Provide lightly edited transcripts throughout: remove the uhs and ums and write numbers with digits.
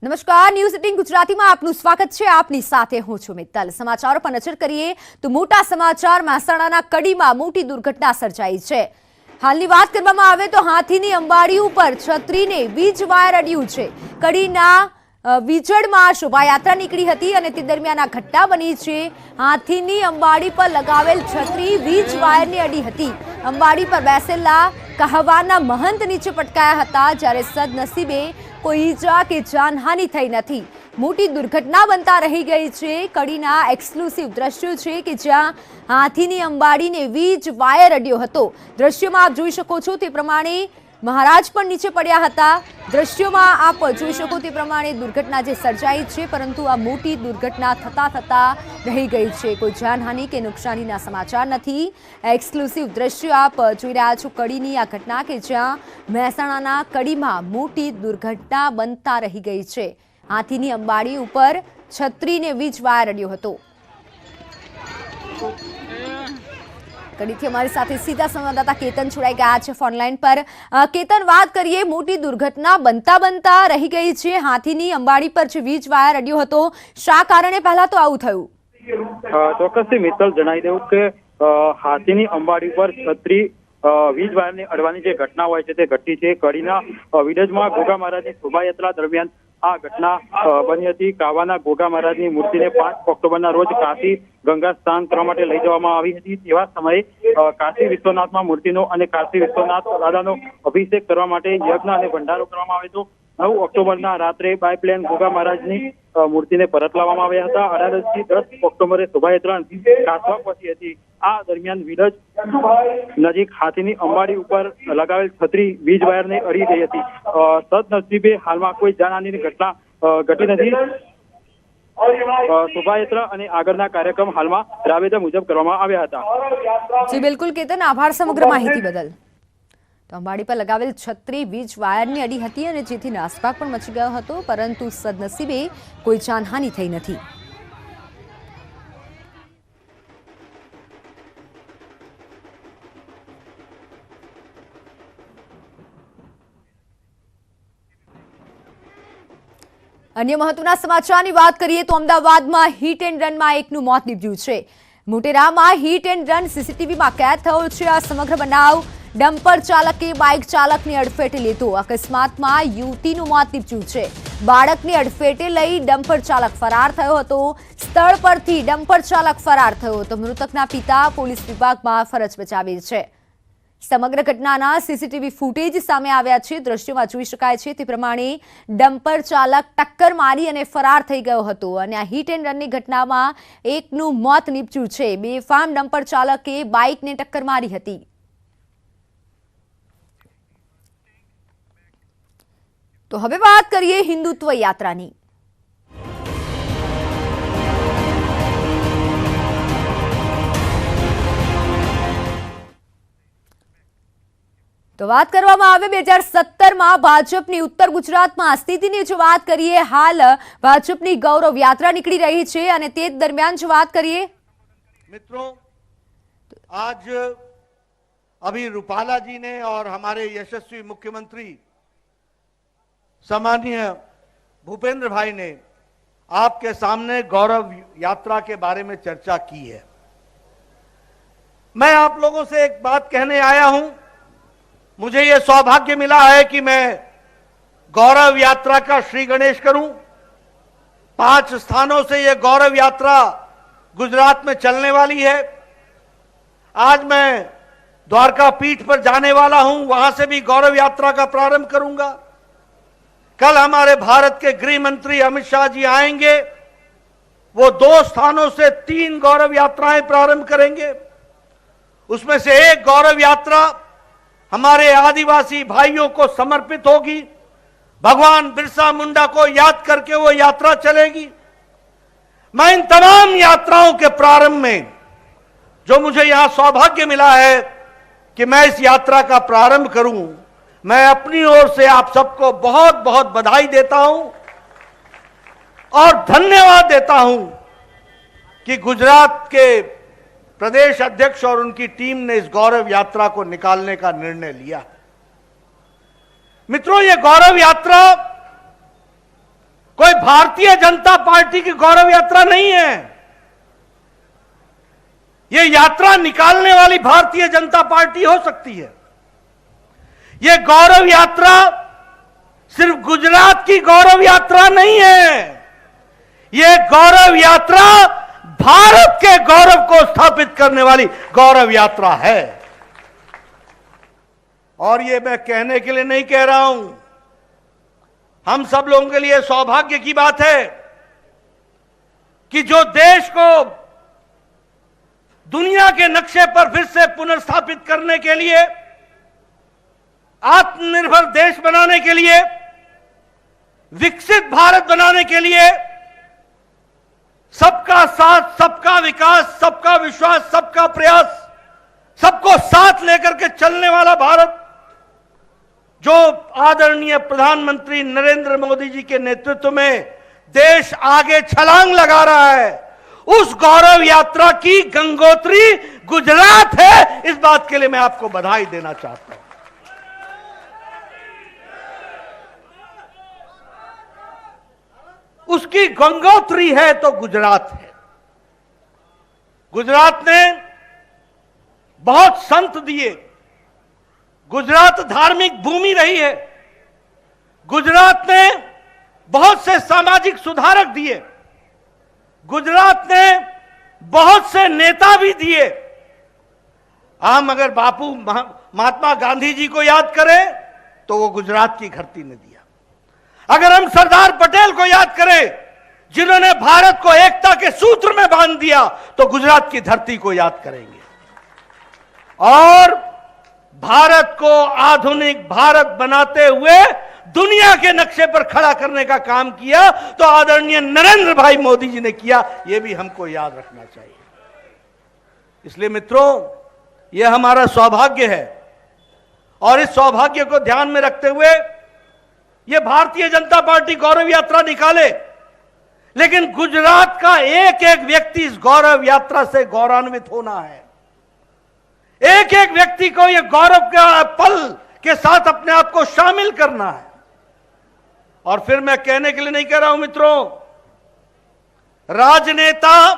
નમસ્કાર, ન્યૂઝ 18 ગુજરાતીમાં આપનું સ્વાગત છે। આપની સાથે હું છું મિત્તલ। સમાચારો પર નજર કરીએ તો મોટા સમાચાર મહેસાણાના કડીમાં મોટી દુર્ઘટના સર્જાઈ છે। હાલની વાત કરવામાં આવે તો હાથીની અંબાડી ઉપર છત્રીને વીજ વાયર અડ્યું છે। કડીના વિજળમાં શોભાયાત્રા નીકળી હતી અને તે દરમિયાન આ ઘટના બની છે। હાથીની અંબાડી પર લગાવેલ છત્રી વીજ વાયરને અડી હતી। અંબાડી પર બેસેલા કહાવાના મહંત નીચે પટકાયા હતા, જ્યારે સદનસીબે કોઈ ઈજા કે જાનહાનિ થઈ નથી। મોટી દુર્ઘટના બનતા રહી ગઈ છે। કડીના એક્સક્લુસિવ દ્રશ્યો છે કે જ્યાં હાથીની અંબાડીને વીજ વાયર અડ્યો હતો। દ્રશ્યોમાં આપ જોઈ શકો છો તે પ્રમાણે મહારાજ પણ નીચે પડ્યા હતા। દ્રશ્યોમાં આપ જોઈ શકો તે પ્રમાણે દુર્ઘટના જે સર્જાઈ છે, પરંતુ આ મોટી દુર્ઘટના થતા રહી ગઈ છે। કોઈ જાનહાનિ કે નુકસાનીના સમાચાર નથી। એક્સક્લુસિવ દ્રશ્યો આપ જોઈ રહ્યા છો કડીની આ ઘટના કે જ્યાં મહેસાણાના કડીમાં મોટી દુર્ઘટના બનતા રહી ગઈ છે। હાથીની અંબાડી ઉપર છત્રીને વીજ વાયર અડ્યો હતો। કડીથી અમારી સાથે સીધા સંવાદદાતા કેતન જોડાઈ ગયા છે ફોનલાઈન પર। કેતન, વાત કરીએ, મોટી દુર્ઘટના બનતા રહી ગઈ છે। હાથીની અંબાડી પર જે વીજ વાયર અડ્યો હતો, શા કારણે પહેલા તો આવું થયું? ચોક્કસથી મિત્તલ જણાવી દઉં કે હાથીની અંબાડી પર છત્રી વીજ વાયરને અડવાની જે ઘટના હોય છે તે ઘટી છે। કડીના વિડજમાં ગોગા મહારાજની શોભાયાત્રા દરમિયાન આ ઘટના બની હતી। કાવાના ગોગા મહારાજની મૂર્તિને 5 ઓક્ટોબરના રોજ કાશી ગંગા સ્નાન કરવા માટે લઈ જવામાં આવી હતી। તેવા સમયે કાશી વિશ્વનાથમાં મૂર્તિનો અને કાશી વિશ્વનાથ દાદાનો અભિષેક કરવા માટે યજ્ઞ અને ભંડારો કરવામાં આવ્યો હતો। 9 ઓક્ટોબરના રાત્રે બાયપ્લેન ગોગા મહારાજની મૂર્તિને પરત લાવવામાં આવ્યા હતા। 18 થી 10 ઓક્ટોબરે શોભાયાત્રા કાસવા પહોંચી હતી। આ દરમિયાન વિડજ નજીક હાથીની અંબાડી ઉપર લગાવેલ છત્રી વીજ વાયરને અડી ગઈ હતી। સદનસીબે હાલમાં કોઈ જાનહાનિની ઘટના ઘટી નથી। શોભાયાત્રા અને આગળના કાર્યક્રમ હાલમાં રાબેતા મુજબ કરવામાં આવ્યા હતા। જી બિલકુલ કેતન, આભાર સમગ્ર માહિતી બદલ। તો અંબાડી પર લગાવેલ છત્રી વીજ વાયરને અડી હતી અને જેથી નાસભાગ પણ મચી ગયો હતો, પરંતુ સદનસીબે કોઈ જાનહાનિ થઈ નથી। અન્ય મહત્વના સમાચારની વાત કરીએ તો અમદાવાદમાં હિટ એન્ડ રનમાં એકનું મોત નીપજ્યું છે। મોટેરામાં હિટ એન્ડ રન સીસીટીવીમાં કેદ થયો છે। આ સમગ્ર બનાવ ડમ્પર ચાલકે બાઇક ચાલકની અડફેટે લીધો। અકસ્માતમાં યુવતીનું મોત નીપજ્યું છે। બાળકની અડફેટે લઈ ડમ્પર ચાલક ફરાર થયો હતો। સ્થળ પરથી ડમ્પર ચાલક ફરાર થયો હતો। મૃતકના પિતા પોલીસ વિભાગમાં ફરજ બજાવે છે। સમગ્ર ઘટનાના સીસીટીવી ફૂટેજ સામે આવ્યા છે। દ્રશ્યોમાં જોઈ શકાય છે તે પ્રમાણે ડમ્પર ચાલક ટક્કર મારી અને ફરાર થઈ ગયો હતો અને આ હિટ એન્ડ રનની ઘટનામાં એકનું મોત નીપજ્યું છે। બેફામ ડમ્પર ચાલકે બાઇકને ટક્કર મારી હતી। તો હવે વાત કરીએ હિન્દુત્વ યાત્રાની। તો વાત કરવામાં આવે 2017માં ભાજપની ઉત્તર ગુજરાતમાં સ્થિતિની જો વાત કરીએ, હાલ ભાજપની ગૌરવ યાત્રા નીકળી રહી છે અને તે દરમિયાન જો વાત કરીએ मित्रों, आज अभी रूपाला जी ने और हमारे यशस्वी मुख्यमंत्री सम्माननीय भूपेंद्र भाई ने आपके सामने गौरव यात्रा के बारे में चर्चा की है। मैं आप लोगों से एक बात कहने आया हूं। मुझे यह सौभाग्य मिला है कि मैं गौरव यात्रा का श्री गणेश करूं। 5 स्थानों से यह गौरव यात्रा गुजरात में चलने वाली है। आज मैं द्वारका पीठ पर जाने वाला हूं, वहां से भी गौरव यात्रा का प्रारंभ करूंगा। कल हमारे भारत के गृह मंत्री अमित शाह जी आएंगे, वो 2 स्थानों से 3 गौरव यात्राएं प्रारंभ करेंगे। उसमें से एक गौरव यात्रा हमारे आदिवासी भाइयों को समर्पित होगी। भगवान बिरसा मुंडा को याद करके वो यात्रा चलेगी। मैं इन तमाम यात्राओं के प्रारंभ में जो मुझे यहां सौभाग्य मिला है कि मैं इस यात्रा का प्रारंभ करूं, मैं अपनी ओर से आप सबको बहुत बहुत बधाई देता हूं और धन्यवाद देता हूं कि गुजरात के प्रदेश अध्यक्ष और उनकी टीम ने इस गौरव यात्रा को निकालने का निर्णय लिया। मित्रों, ये गौरव यात्रा भारतीय जनता पार्टी की गौरव यात्रा नहीं है। यह यात्रा निकालने वाली भारतीय जनता पार्टी हो सकती है। यह गौरव यात्रा सिर्फ गुजरात की गौरव यात्रा नहीं है। यह गौरव यात्रा भारत के गौरव को स्थापित करने वाली गौरव यात्रा है। और यह मैं कहने के लिए नहीं कह रहा हूं, हम सब लोगों के लिए सौभाग्य की बात है कि जो देश को दुनिया के नक्शे पर फिर से पुनर्स्थापित करने के लिए, आत्मनिर्भर देश बनाने के लिए, विकसित भारत बनाने के लिए, सबका साथ, सबका विकास, सबका विश्वास, सबका प्रयास, सबको साथ लेकर के चलने वाला भारत जो आदरणीय प्रधानमंत्री नरेंद्र मोदी जी के नेतृत्व में देश आगे छलांग लगा रहा है, उस गौरव यात्रा की गंगोत्री गुजरात है। इस बात के लिए मैं आपको बधाई देना चाहता हूं। उसकी गंगोत्री है तो गुजरात है। गुजरात ने बहुत संत दिए। गुजरात धार्मिक भूमि रही है। गुजरात ने बहुत से सामाजिक सुधारक दिए। गुजरात ने बहुत से नेता भी दिए। हम अगर बापू महात्मा गांधी जी को याद करें तो वो गुजरात की धरती ने दिया। अगर हम सरदार पटेल को याद करें जिन्होंने भारत को एकता के सूत्र में बांध दिया, तो गुजरात की धरती को याद करेंगे। और भारत को आधुनिक भारत बनाते हुए दुनिया के नक्शे पर खड़ा करने का काम किया तो आदरणीय नरेंद्र भाई मोदी जी ने किया। यह भी हमको याद रखना चाहिए। इसलिए मित्रों, यह हमारा सौभाग्य है और इस सौभाग्य को ध्यान में रखते हुए यह भारतीय जनता पार्टी गौरव यात्रा निकाले, लेकिन गुजरात का एक एक व्यक्ति इस गौरव यात्रा से गौरवान्वित होना है। एक एक व्यक्ति को यह गौरव का पल के साथ अपने आप को शामिल करना है। और फिर मैं कहने के लिए नहीं कह रहा हूं मित्रों, राजनेता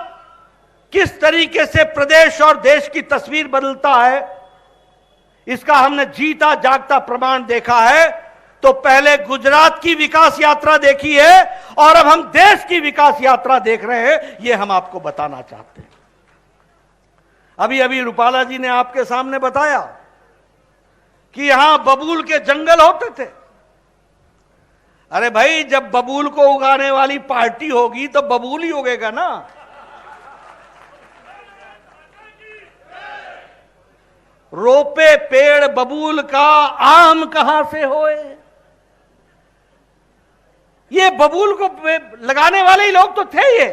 किस तरीके से प्रदेश और देश की तस्वीर बदलता है, इसका हमने जीता जागता प्रमाण देखा है। तो पहले गुजरात की विकास यात्रा देखी है और अब हम देश की विकास यात्रा देख रहे हैं। यह हम आपको बताना चाहते हैं। अभी अभी रूपाला जी ने आपके सामने बताया कि यहां बबूल के जंगल होते थे। अरे भाई, जब बबूल को उगाने वाली पार्टी होगी तो बबूल ही उगेगा ना। रोपे पेड़ बबूल का, आम कहां से होए। ये बबूल को लगाने वाले ही लोग तो थे।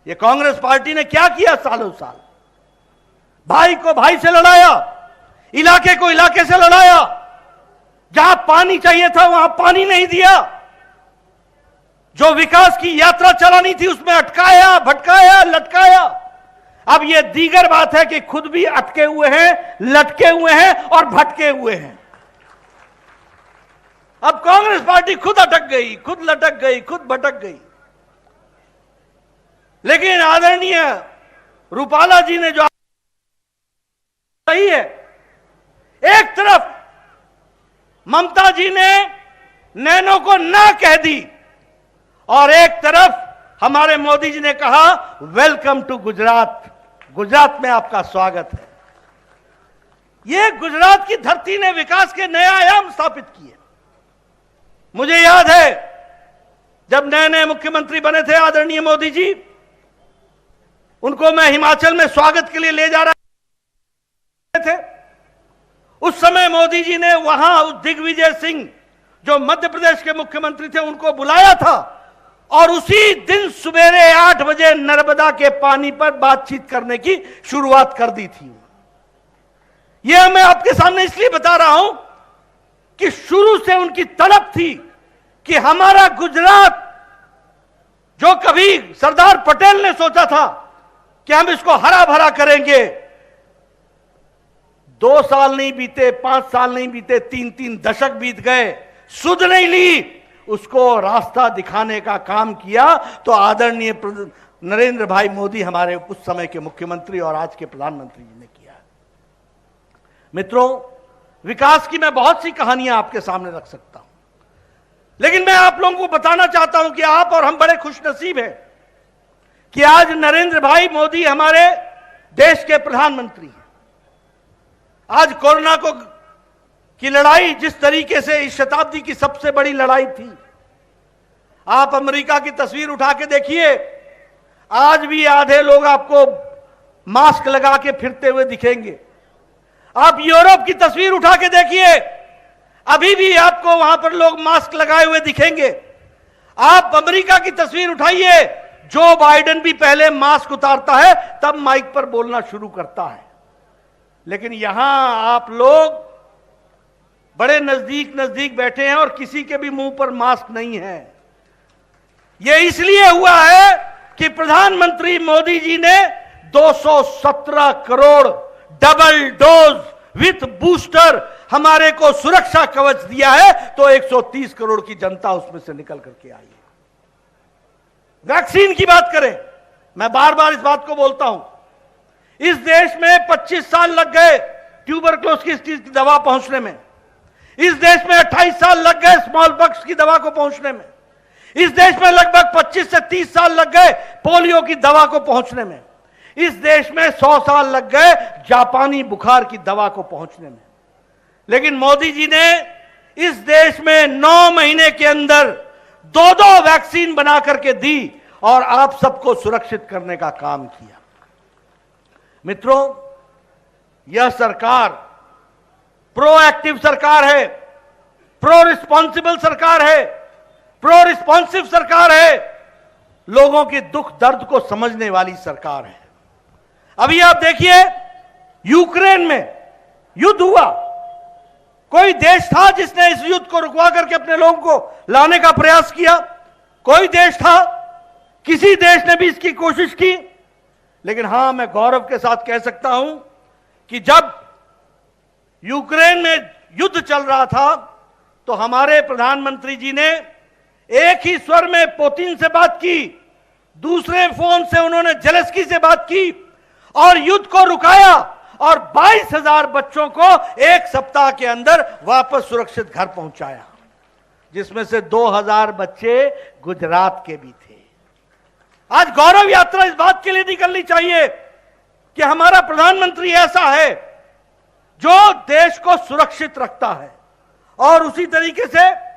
ये कांग्रेस पार्टी ने क्या किया सालों साल? भाई को भाई से लड़ाया, इलाके को इलाके से लड़ाया। जहां पानी चाहिए था वहां पानी नहीं दिया। जो विकास की यात्रा चलानी थी उसमें अटकाया, भटकाया, लटकाया। अब यह दीगर बात है कि खुद भी अटके हुए हैं, लटके हुए हैं और भटके हुए हैं। अब कांग्रेस पार्टी खुद अटक गई, खुद लटक गई, खुद भटक गई। लेकिन आदरणीय रूपाला जी ने जो सही है, एक तरफ ममता जी ने नैनो को ना कह दी और एक तरफ हमारे मोदी जी ने कहा वेलकम टू गुजरात, गुजरात में आपका स्वागत है। यह गुजरात की धरती ने विकास के नए आयाम स्थापित किए। मुझे याद है जब नए नए मुख्यमंत्री बने थे आदरणीय मोदी जी, उनको मैं हिमाचल में स्वागत के लिए ले जा रहा थे। उस समय मोदी जी ने वहां उस दिग्विजय सिंह जो मध्य प्रदेश के मुख्यमंत्री थे उनको बुलाया था और उसी दिन सवेरे 8 बजे नर्मदा के पानी पर बातचीत करने की शुरुआत कर दी थी। यह मैं आपके सामने इसलिए बता रहा हूं कि शुरू से उनकी तड़प थी कि हमारा गुजरात, जो कभी सरदार पटेल ने सोचा था कि हम इसको हरा भरा करेंगे, 2 साल नहीं बीते, 5 साल नहीं बीते, 3-3 दशक बीत गए, सुध नहीं ली। उसको रास्ता दिखाने का काम किया तो आदरणीय नरेंद्र भाई मोदी हमारे उस समय के मुख्यमंत्री और आज के प्रधानमंत्री जी ने किया। मित्रों, विकास की मैं बहुत सी कहानियां आपके सामने रख सकता हूं, लेकिन मैं आप लोगों को बताना चाहता हूं कि आप और हम बड़े खुशनसीब हैं कि आज नरेंद्र भाई मोदी हमारे देश के प्रधानमंत्री हैं। आज कोरोना की लड़ाई जिस तरीके से इस शताब्दी की सबसे बड़ी लड़ाई थी, आप अमेरिका की तस्वीर उठा के देखिए, आज भी आधे लोग आपको मास्क लगा के फिरते हुए दिखेंगे। आप यूरोप की तस्वीर उठा के देखिए, अभी भी आपको वहां पर लोग मास्क लगाए हुए दिखेंगे। आप अमेरिका की तस्वीर उठाइए, जो बाइडेन भी पहले मास्क उतारता है तब माइक पर बोलना शुरू करता है, लेकिन यहां आप लोग बड़े नजदीक नजदीक बैठे हैं और किसी के भी मुंह पर मास्क नहीं है। यह इसलिए हुआ है कि प्रधानमंत्री मोदी जी ने 217 crore double dose with booster हमारे को सुरक्षा कवच दिया है, तो 130 करोड़ की जनता उसमें से निकल करके आई है। वैक्सीन की बात करें, मैं बार बार इस बात को बोलता हूं, इस देश में 25 साल लग गए ट्यूबरक्लोसिस की दवा पहुंचने में, इस देश में 28 साल लग गए स्मॉल पॉक्स की दवा को पहुंचने में, इस देश में लगभग 25 से 30 साल लग गए पोलियो की दवा को पहुंचने में, इस देश में 100 साल लग गए जापानी बुखार की दवा को पहुंचने में। लेकिन मोदी जी ने इस देश में 9 महीने के अंदर 2 वैक्सीन बना करके दी और आप सबको सुरक्षित करने का काम किया। मित्रों, यह सरकार प्रोएक्टिव सरकार है, प्रो रिस्पॉन्सिबल सरकार है, प्रो रिस्पॉन्सिव सरकार है, लोगों के दुख दर्द को समझने वाली सरकार है। अभी आप देखिए, यूक्रेन में युद्ध हुआ, कोई देश था जिसने इस युद्ध को रुकवा करके अपने लोगों को लाने का प्रयास किया? कोई देश था? किसी देश ने भी इसकी कोशिश की? लेकिन हां, मैं गौरव के साथ कह सकता हूं कि जब यूक्रेन में युद्ध चल रहा था तो हमारे प्रधानमंत्री जी ने एक ही स्वर में पुतिन से बात की, दूसरे फोन से उन्होंने जेलेंस्की से बात की और युद्ध को रुकाया और 22,000 बच्चों को एक सप्ताह के अंदर वापस सुरक्षित घर पहुंचाया, जिसमें से 2,000 बच्चे गुजरात के भी थे। आज गौरव यात्रा इस बात के लिए निकलनी चाहिए कि हमारा प्रधानमंत्री ऐसा है जो देश को सुरक्षित रखता है। और उसी तरीके से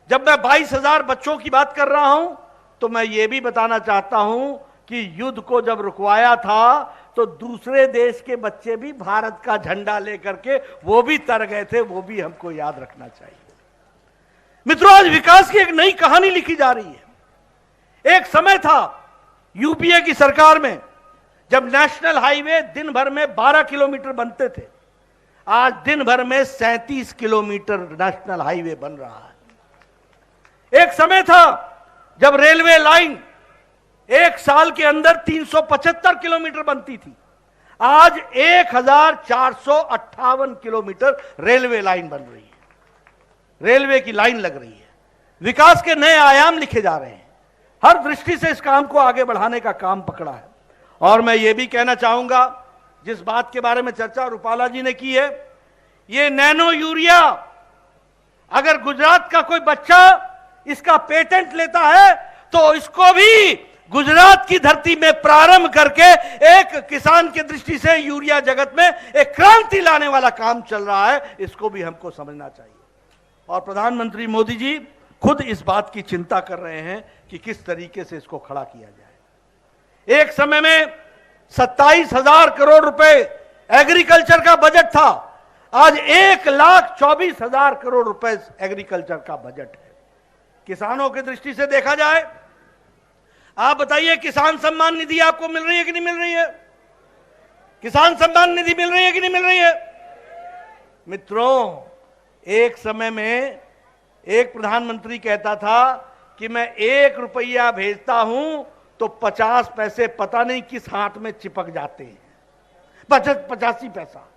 जब मैं 22,000 बच्चों की बात कर रहा हूं तो मैं यह भी बताना चाहता हूं कि युद्ध को जब रुकवाया था तो दूसरे देश के बच्चे भी भारत का झंडा लेकर के वो भी तर गए थे, वो भी हमको याद रखना चाहिए। मित्रों, आज विकास की एक नई कहानी लिखी जा रही है। एक समय था यूपीए की सरकार में जब नेशनल हाईवे दिन भर में 12 किलोमीटर बनते थे, आज दिन भर में 37 किलोमीटर नेशनल हाईवे बन रहा है। एक समय था जब रेलवे लाइन एक साल के अंदर 375 किलोमीटर बनती थी, आज 1458 किलोमीटर रेलवे लाइन बन रही है, रेलवे की लाइन लग रही है। विकास के नए आयाम लिखे जा रहे हैं, हर दृष्टि से इस काम को आगे बढ़ाने का काम पकड़ा है। और मैं ये भी कहना चाहूंगा, जिस बात के बारे में चर्चा रूपाला जी ने की है, ये नैनो यूरिया, अगर गुजरात का कोई बच्चा इसका पेटेंट लेता है तो इसको भी गुजरात की धरती में प्रारंभ करके एक किसान की दृष्टि से यूरिया जगत में एक क्रांति लाने वाला काम चल रहा है, इसको भी हमको समझना चाहिए। और प्रधानमंत्री मोदी जी खुद इस बात की चिंता कर रहे हैं कि किस तरीके से इसको खड़ा किया जाए। एक समय में 27,000 करोड़ रुपए एग्रीकल्चर का बजट था, आज 1,24,000 करोड़ रुपए एग्रीकल्चर का बजट है। किसानों की दृष्टि से देखा जाए, आप बताइए, किसान सम्मान निधि आपको मिल रही है कि नहीं मिल रही है? किसान सम्मान निधि मिल रही है कि नहीं मिल रही है? मित्रों, एक समय में एक प्रधानमंत्री कहता था कि मैं 1 रुपया भेजता हूं तो 50 पैसे पता नहीं किस हाथ में चिपक जाते हैं। 85 पैसा,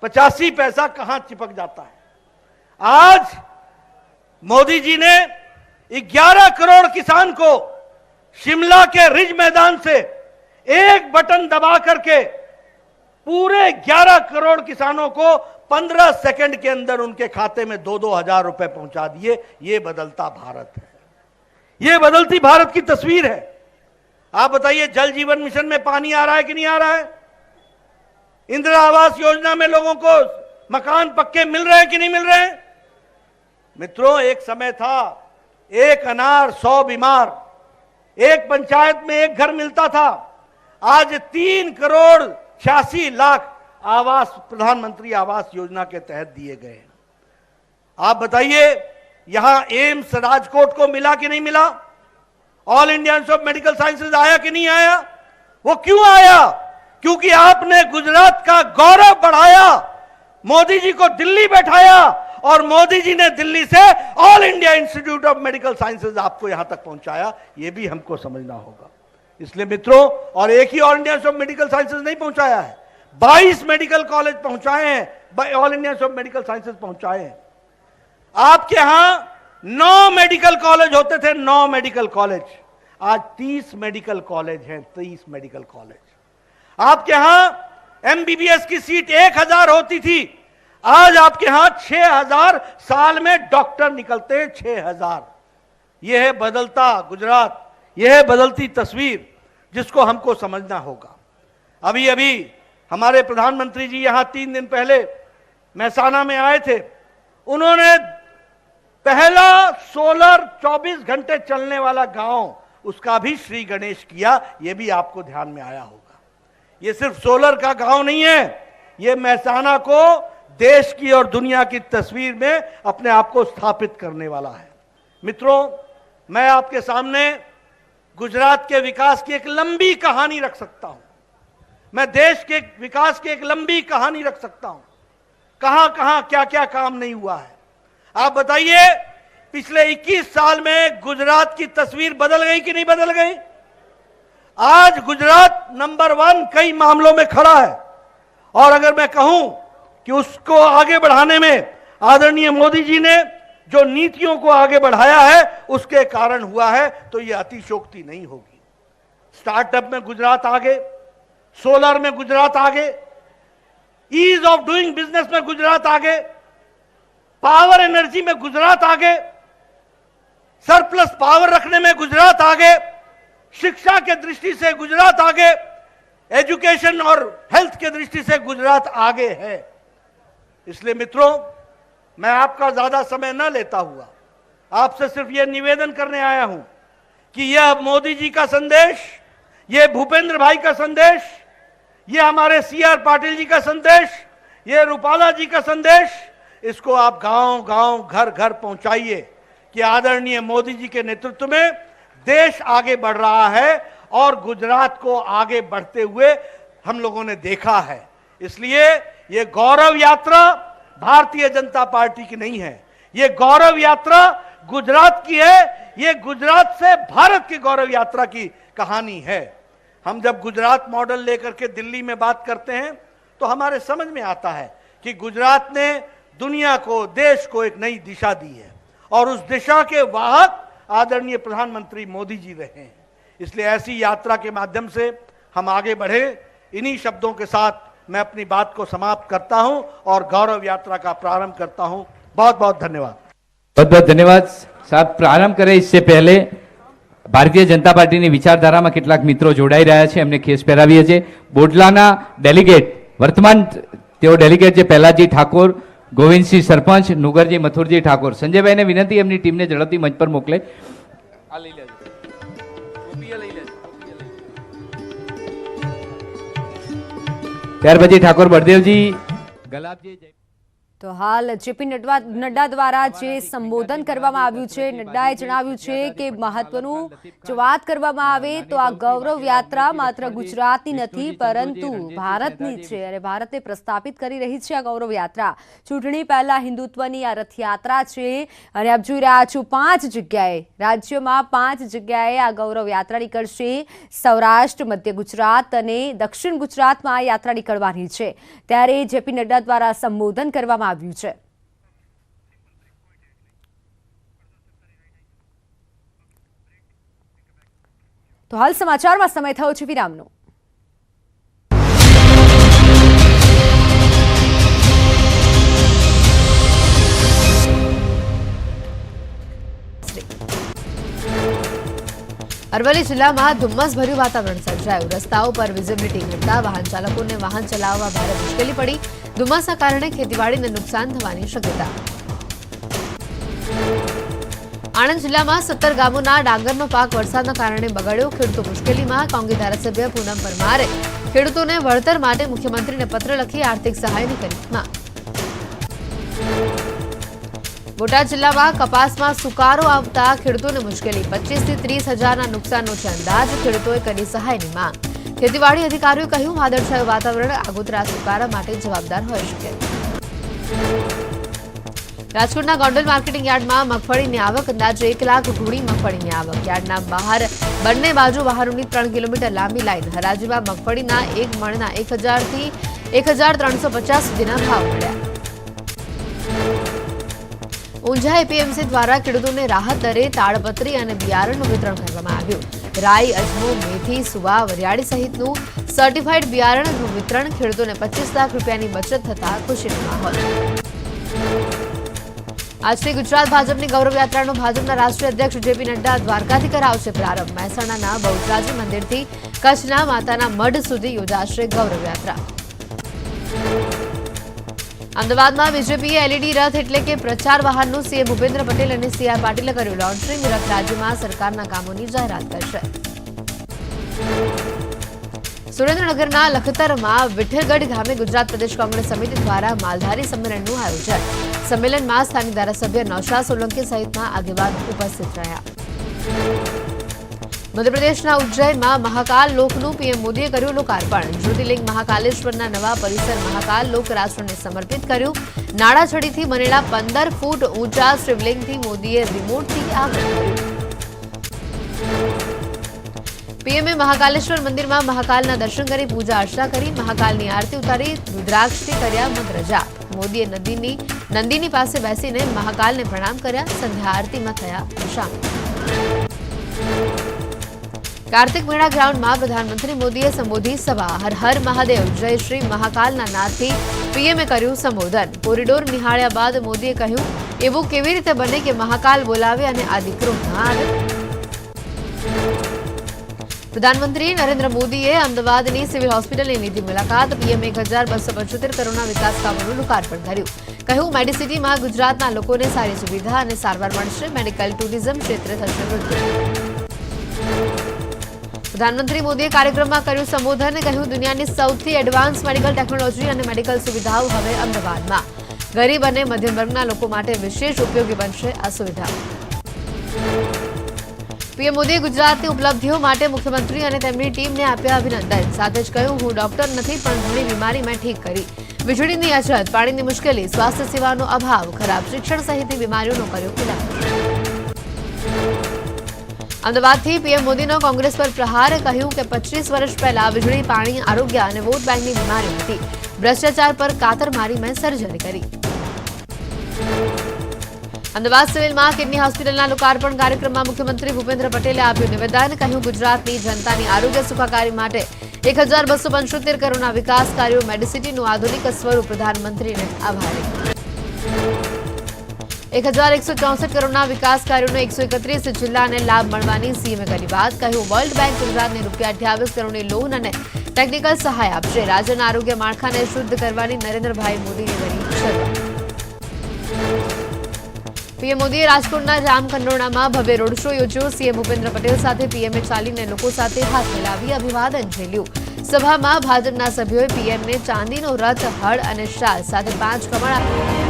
85 पैसा कहां चिपक जाता है। आज मोदी जी ने 11 करोड़ किसान को शिमला के रिज मैदान से एक बटन दबा करके पूरे 11 करोड़ किसानों को 15 सेकंड के अंदर उनके खाते में 2-2 हजार रुपए पहुंचा दिए। ये बदलता भारत है, ये बदलती भारत की तस्वीर है। आप बताइए, जल जीवन मिशन में पानी आ रहा है कि नहीं आ रहा है? इंदिरा आवास योजना में लोगों को मकान पक्के मिल रहे हैं कि नहीं मिल रहे हैं? मित्रों, एक समय था, एक अनार 100 बीमार, एक पंचायत में एक घर मिलता था। आज 3 करोड़ 86 लाख आवास प्रधानमंत्री आवास योजना के तहत दिए गए हैं। आप बताइए, यहां एम्स राजकोट को मिला कि नहीं मिला? All India institute of medical sciences आया कि नहीं आया? वो क्यों आया? क्योंकि आपने गुजरात का गौरव बढ़ाया, मोदी जी को दिल्ली बैठाया और मोदी जी ने दिल्ली से all India institute of medical sciences आपको यहां तक पहुंचाया। यह भी हमको समझना होगा। इसलिए मित्रों, और एक ही all India institute of medical sciences नहीं पहुंचाया है, 22 मेडिकल कॉलेज पहुंचाए हैं, all India institute of medical sciences पहुंचाए हैं। आपके यहां 9 मेडिकल कॉलेज होते थे, 9 मेडिकल कॉलेज, आज 30 मेडिकल कॉलेज हैं, 30 मेडिकल कॉलेज। आपके यहां एमबीबीएस की सीट 1000 होती थी, आज आपके यहां 6000 साल में डॉक्टर निकलते हैं, 6000। यह है बदलता गुजरात, यह है बदलती तस्वीर, जिसको हमको समझना होगा। अभी अभी हमारे प्रधानमंत्री जी यहां 3 दिन पहले महसाना में आए थे। उन्होंने पहला सोलर 24 घंटे चलने वाला गांव, उसका भी श्री गणेश किया। यह भी आपको ध्यान में आया होगा। यह सिर्फ सोलर का गांव नहीं है, यह महसाना को देश की और दुनिया की तस्वीर में अपने आप को स्थापित करने वाला है। मित्रों, मैं आपके सामने गुजरात के विकास की एक लंबी कहानी रख सकता हूं। मैं देश के विकास की एक लंबी कहानी रख सकता हूं। कहां कहां क्या क्या काम नहीं हुआ है। आप बताइए, पिछले 21 साल में गुजरात की तस्वीर बदल गई कि नहीं बदल गई? आज गुजरात नंबर 1 कई मामलों में खड़ा है। और अगर मैं कहूं कि उसको आगे बढ़ाने में आदरणीय मोदी जी ने जो नीतियों को आगे बढ़ाया है, उसके कारण हुआ है, तो यह अतिशयोक्ति नहीं होगी। स्टार्टअप में गुजरात आगे, सोलर में गुजरात आगे, ईज ऑफ डूइंग बिजनेस में गुजरात आगे, पावर एनर्जी में गुजरात आगे, सरप्लस पावर रखने में गुजरात आगे, शिक्षा के दृष्टि से गुजरात आगे, एजुकेशन और हेल्थ के दृष्टि से गुजरात आगे है। इसलिए मित्रों, मैं आपका ज्यादा समय न लेता हुआ आपसे सिर्फ यह निवेदन करने आया हूं कि यह मोदी जी का संदेश, यह भूपेंद्र भाई का संदेश, यह हमारे सीआर पाटिल जी का संदेश, यह रूपाला जी का संदेश, इसको आप गांव गांव घर घर पहुंचाइए कि आदरणीय मोदी जी के नेतृत्व में देश आगे बढ़ रहा है और गुजरात को आगे बढ़ते हुए हम लोगों ने देखा है। इसलिए यह गौरव यात्रा भारतीय जनता पार्टी की नहीं है, यह गौरव यात्रा गुजरात की है। यह गुजरात से भारत की गौरव यात्रा की कहानी है। हम जब गुजरात मॉडल लेकर के दिल्ली में बात करते हैं तो हमारे समझ में आता है कि गुजरात ने दुनिया को, देश को एक नई दिशा दी है और उस दिशा के वाहक आदरणीय प्रधानमंत्री मोदी जी रहे हैं। इसलिए ऐसी यात्रा के माध्यम से हम आगे बढ़े। इन्हीं शब्दों के साथ मैं अपनी बात को समाप्त करता हूं और गौरव यात्रा का प्रारंभ करता हूं। बहुत बहुत धन्यवाद। बहुत बहुत धन्यवाद साहब। प्रारंभ करें इससे પહેલે ભારતીય જનતા પાર્ટીની વિચારધારામાં કેટલાક મિત્રો જોડાઈ રહ્યા છે, એમને ખેસ પહેરાવીએ છીએ। બોડલાના ડેલિગેટ, વર્તમાન તેઓ ડેલિગેટ જે પહેલાજી ઠાકોર, ગોવિંદસિંહ સરપંચ, નુગરજી મથુરજી ઠાકોર। સંજયભાઈને વિનંતી એમની ટીમને ઝડપથી મંચ પર મોકલે। આ લઈ લેજો, ટોપીએ લઈ લેજો, ત્યાર પછી ઠાકોર બળદેવજી, ગલાબજી। તો હાલ જેપી નડ્ડા દ્વારા જે સંબોધન કરવામાં આવ્યું છે, નડ્ડાએ જણાવ્યું છે કે મહત્વનું જો વાત કરવામાં આવે તો આ ગૌરવ યાત્રા માત્ર ગુજરાતની નથી પરંતુ ભારતની છે અને ભારતે પ્રસ્થાપિત કરી રહી છે આ ગૌરવ યાત્રા। ચૂંટણી પહેલા હિન્દુત્વની આ રથયાત્રા છે અને આપ જોઈ રહ્યા છો 5 જગ્યાએ, રાજ્યમાં 5 જગ્યાએ આ ગૌરવ યાત્રા નીકળશે। સૌરાષ્ટ્ર, મધ્ય ગુજરાત અને દક્ષિણ ગુજરાતમાં આ યાત્રા નીકળવાની છે। ત્યારે જેપી નડ્ડા દ્વારા સંબોધન કરવામાં આવ્યું છે। તો હાલ સમાચારમાં સમય થયો છે વિરામનો. અરવલ્લી જિલ્લામાં ધુમ્મસભર્યું વાતાવરણ સર્જાયું. રસ્તાઓ પર વિઝિબિલિટી ઘટતા વાહન ચાલકોને વાહન ચલાવવા ભારે મુશ્કેલી પડી. ધુમ્મસના કારણે ખેતીવાડીને નુકસાન થવાની શક્યતા. આણંદ જિલ્લામાં 17 ગામોના ડાંગરનો પાક વરસાદના કારણે બગડ્યો. ખેડૂતો મુશ્કેલીમાં. કોંગ્રેસ ધારાસભ્ય પૂનમ પરમારે ખેડૂતોને વળતર માટે મુખ્યમંત્રીને પત્ર લખી આર્થિક સહાયની કરી માંગ. બોટાદ જિલ્લામાં કપાસમાં સુકારો આવતા ખેડૂતોને મુશ્કેલી. 25 થી 30 હજારના નુકસાનનો છે અંદાજ. ખેડૂતોએ કરી સહાયની માંગ. ખેતીવાડી અધિકારીઓએ કહ્યું વાદળછાયું વાતાવરણ આગોતરા સુકારા માટે જવાબદાર હોઈ શકે. રાજકોટના ગોંડલ માર્કેટિંગ યાર્ડમાં મગફળીની આવક. અંદાજે 1 લાખ ઘૂણી મગફળીની આવક. યાર્ડના બહાર બંને બાજુ વાહનોની 3 કિલોમીટર લાંબી લાઈન. હરાજીમાં મગફળીના એક મણના 1000 થી 1350 સુધીના ભાવ મળ્યા. ઊંઝા એપીએમસી દ્વારા ખેડૂતોને રાહત દરે તાડપત્રી અને બિયારણનું વિતરણ કરવામાં આવ્યું. રાઈ, અજમો, મેથી, સુવા, વરિયાળી સહિતનું સર્ટિફાઈડ બિયારણનું વિતરણ. ખેડૂતોને 25 લાખ રૂપિયાની બચત થતા ખુશીનો માહોલ. આજથી ગુજરાત ભાજપની ગૌરવ યાત્રાનો ભાજપના રાષ્ટ્રીય અધ્યક્ષ જેપી નડ્ડા દ્વારકાથી કરાવશે પ્રારંભ. મહેસાણાના બહુચરાજી મંદિરથી કચ્છના માતાના મઢ સુધી યોજાશે ગૌરવ યાત્રા. અમદાવાદમાં બીજેપીએ એલઈડી રથ એટલે કે પ્રચાર વાહનનું સીએમ ભૂપેન્દ્ર પટેલ અને સીઆર પાટીલે કર્યું લોન્ચિંગ. રથ રાજ્યમાં સરકારના કામોની જાહેરાત કરશે. સુરેન્દ્રનગરના લખતરમાં વિઠ્ઠલગઢ ગામે ગુજરાત પ્રદેશ કોંગ્રેસ સમિતિ દ્વારા માલધારી સંમેલનનું આયોજન. સંમેલનમાં સ્થાનિક ધારાસભ્ય નૌશાદ સોલંકી સહિતના આગેવાનો ઉપસ્થિત રહ્યા. મધ્યપ્રદેશના ઉજ્જૈનમાં મહાકાલ લોકનું પીએમ મોદીએ કર્યું લોકાર્પણ. જ્યોતિર્લિંગ મહાકાલેશ્વરના નવા પરિસર મહાકાલ લોક રાષ્ટ્રને સમર્પિત કર્યું. નાડાછડીથી બનેલા 15 ફૂટ ઊંચા શિવલિંગથી મોદીએ રિમોટથી આગળ કર્યું. પીએમએ મહાકાલેશ્વર મંદિરમાં મહાકાલના દર્શન કરી પૂજા અર્ચના કરી. મહાકાલની આરતી ઉતારી રુદ્રાક્ષથી કર્યા મંત્ર જાપ. મોદીએ નંદીની પાસે બેસીને મહાકાલને પ્રણામ કર્યા. સંધ્યા આરતીમાં થયા શામિલ. કાર્તિક મેળા ગ્રાઉન્ડમાં પ્રધાનમંત્રી મોદીએ સંબોધી સભા. હર હર મહાદેવ, જય શ્રી મહાકાલના નાદથી પીએમએ કર્યું સંબોધન. કોરિડોર નિહાળ્યા બાદ મોદીએ કહ્યું એવું કેવી રીતે બને કે મહાકાલ બોલાવે અને આ દીકરો ના આવે. પ્રધાનમંત્રી નરેન્દ્ર મોદીએ અમદાવાદની સિવિલ હોસ્પિટલની લીધી મુલાકાત. પીએમએ 1275 કરોડના વિકાસ કામોનું લોકાર્પણ કર્યું. કહ્યું મેડિસિટીમાં ગુજરાતના લોકોને સારી સુવિધા અને સારવાર મળશે. મેડિકલ ટુરિઝમ ક્ષેત્રે થશે વૃદ્ધિ. પ્રધાનમંત્રી મોદીએ કાર્યક્રમમાં કર્યું સંબોધન. કહ્યું દુનિયાની સૌથી એડવાન્સ મેડિકલ ટેકનોલોજી અને મેડિકલ સુવિધાઓ હવે અમદાવાદમાં. ગરીબ અને મધ્યમ વર્ગના લોકો માટે વિશેષ ઉપયોગી બનશે આ સુવિધા. પીએમ મોદીએ ગુજરાતની ઉપલબ્ધિઓ માટે મુખ્યમંત્રી અને તેમની ટીમને આપ્યા અભિનંદન. સાથે જ કહ્યું હું ડોક્ટર નથી પણ ઘણી બીમારી મેં ઠીક કરી. વીજળીની અછત, પાણીની મુશ્કેલી, સ્વાસ્થ્ય સેવાનો અભાવ, ખરાબ શિક્ષણ સહિતની બીમારીઓનો કર્યો ઇલાજ. અમદાવાદથી પીએમ મોદીનો કોંગ્રેસ પર પ્રહાર. કહ્યું કે 25 વર્ષ પહેલા વીજળી, પાણી, આરોગ્ય અને વોટ બેંકની બીમારી હતી. ભ્રષ્ટાચાર પર કાતર મારી મેં સર્જરી કરી. અમદાવાદ સિવિલમાં કિડની હોસ્પિટલના લોકાર્પણ કાર્યક્રમમાં મુખ્યમંત્રી ભૂપેન્દ્ર પટેલે આપ્યું નિવેદન. કહ્યું ગુજરાતની જનતાની આરોગ્ય સુખાકારી માટે 1275 કરોડના વિકાસ કાર્યો. મેડિસિટીનું આધુનિક સ્વરૂપ. પ્રધાનમંત્રીને આભારી. 1164 કરોડના વિકાસ કાર્યોનો 131 જિલ્લાને લાભ મળવાની સીએમએ કરી વાત. કહ્યું વર્લ્ડ બેંક ગુજરાતને ₹28 કરોડની લોન અને ટેકનિકલ સહાય આપશે. રાજ્યના આરોગ્ય માળખાને શુદ્ધ કરવાની નરેન્દ્રભાઈ મોદીએ કરી શરૂઆત. પીએમ મોદીએ રાજકોટના જામકંડોરણામાં ભવ્ય રોડ શો યોજ્યો. સીએમ ભૂપેન્દ્ર પટેલ સાથે પીએમએ ચાલીને લોકો સાથે હાથ મિલાવી અભિવાદન ઝીલ્યું. સભામાં ભાજપના સભ્યોએ પીએમને ચાંદીનો રથ, હળ અને શાલ સાથે 5 કમળ આપ્યા.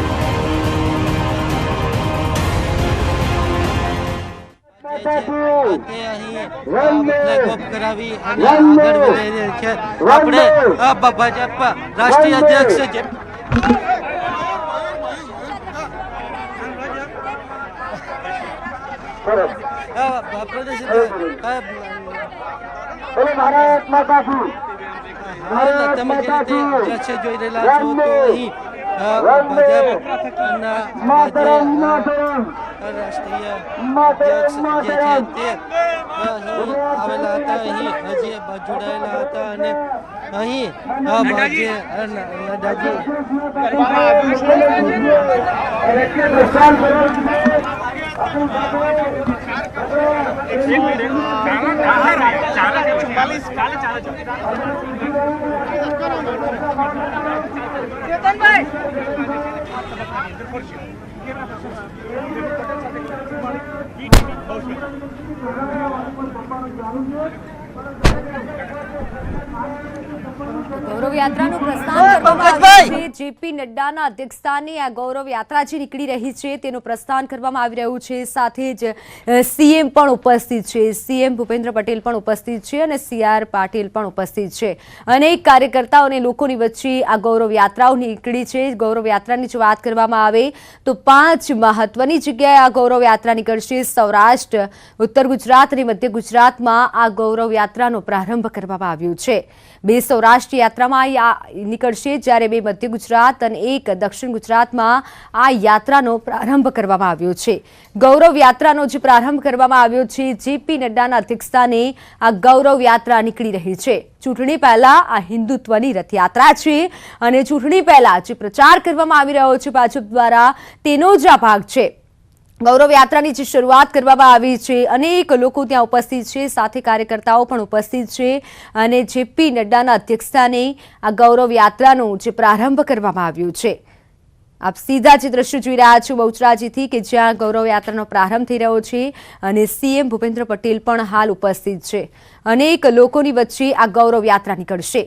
આપણે ભાજપ રાષ્ટ્રીય અધ્યક્ષ તમે જે રીતે જોઈ રહેલા છો તો અહીં ભાજપ રાષ્ટ્રીય અધ્યક્ષ જે છે તે અહીં આવેલા હતા, અહીં હજી જોડાયેલા હતા અને અહીં જે નડાજી ગૌરવ યાત્રાનું પ્રસ્થાન કરવામાં આવ્યું છે. જેપી નડ્ડાના અધ્યક્ષસ્થાને આ ગૌરવ યાત્રા જે નીકળી રહી છે તેનું પ્રસ્થાન કરવામાં આવી રહ્યું છે. સાથે જ સીએમ પણ ઉપસ્થિત છે, સીએમ ભૂપેન્દ્ર પટેલ પણ ઉપસ્થિત છે અને CR પાટીલ પણ ઉપસ્થિત છે. અનેક કાર્યકર્તાઓ અને લોકોની વચ્ચે આ ગૌરવ યાત્રાઓ નીકળી છે. ગૌરવ યાત્રાની જો વાત કરવામાં આવે તો 5 મહત્વની જગ્યાએ આ ગૌરવ યાત્રા નીકળશે. સૌરાષ્ટ્ર, ઉત્તર ગુજરાત અને મધ્ય ગુજરાતમાં આ ગૌરવ યાત્રાનો પ્રારંભ કરવામાં આવ્યો છે. 2 સૌરાષ્ટ્ર યાત્રામાં નીકળશે, જ્યારે 2 મધ્ય ગુજરાત અને 1 દક્ષિણ ગુજરાતમાં આ યાત્રાનો પ્રારંભ કરવામાં આવ્યો છે. ગૌરવ યાત્રાનો જે પ્રારંભ કરવામાં આવ્યો છે, જેપી નડ્ડાના અધ્યક્ષસ્થાને આ ગૌરવ યાત્રા નીકળી રહી છે. ચૂંટણી પહેલા આ હિન્દુત્વની રથયાત્રા છે અને ચૂંટણી પહેલા જે પ્રચાર કરવામાં આવી રહ્યો છે ભાજપ દ્વારા, તેનો જ આ ભાગ છે. ગૌરવ યાત્રાની જે શરૂઆત કરવામાં આવી છે, અનેક લોકો ત્યાં ઉપસ્થિત છે, સાથે કાર્યકર્તાઓ પણ ઉપસ્થિત છે અને જેપી નડ્ડાના અધ્યક્ષસ્થાને આ ગૌરવ યાત્રાનો જે પ્રારંભ કરવામાં આવ્યો છે. આપ સીધા જે દ્રશ્યો જોઈ રહ્યા છો બહુચરાજીથી, કે જ્યાં ગૌરવ યાત્રાનો પ્રારંભ થઈ રહ્યો છે અને CM ભૂપેન્દ્ર પટેલ પણ હાલ ઉપસ્થિત છે. અનેક લોકોની વચ્ચે આ ગૌરવ યાત્રા નીકળશે.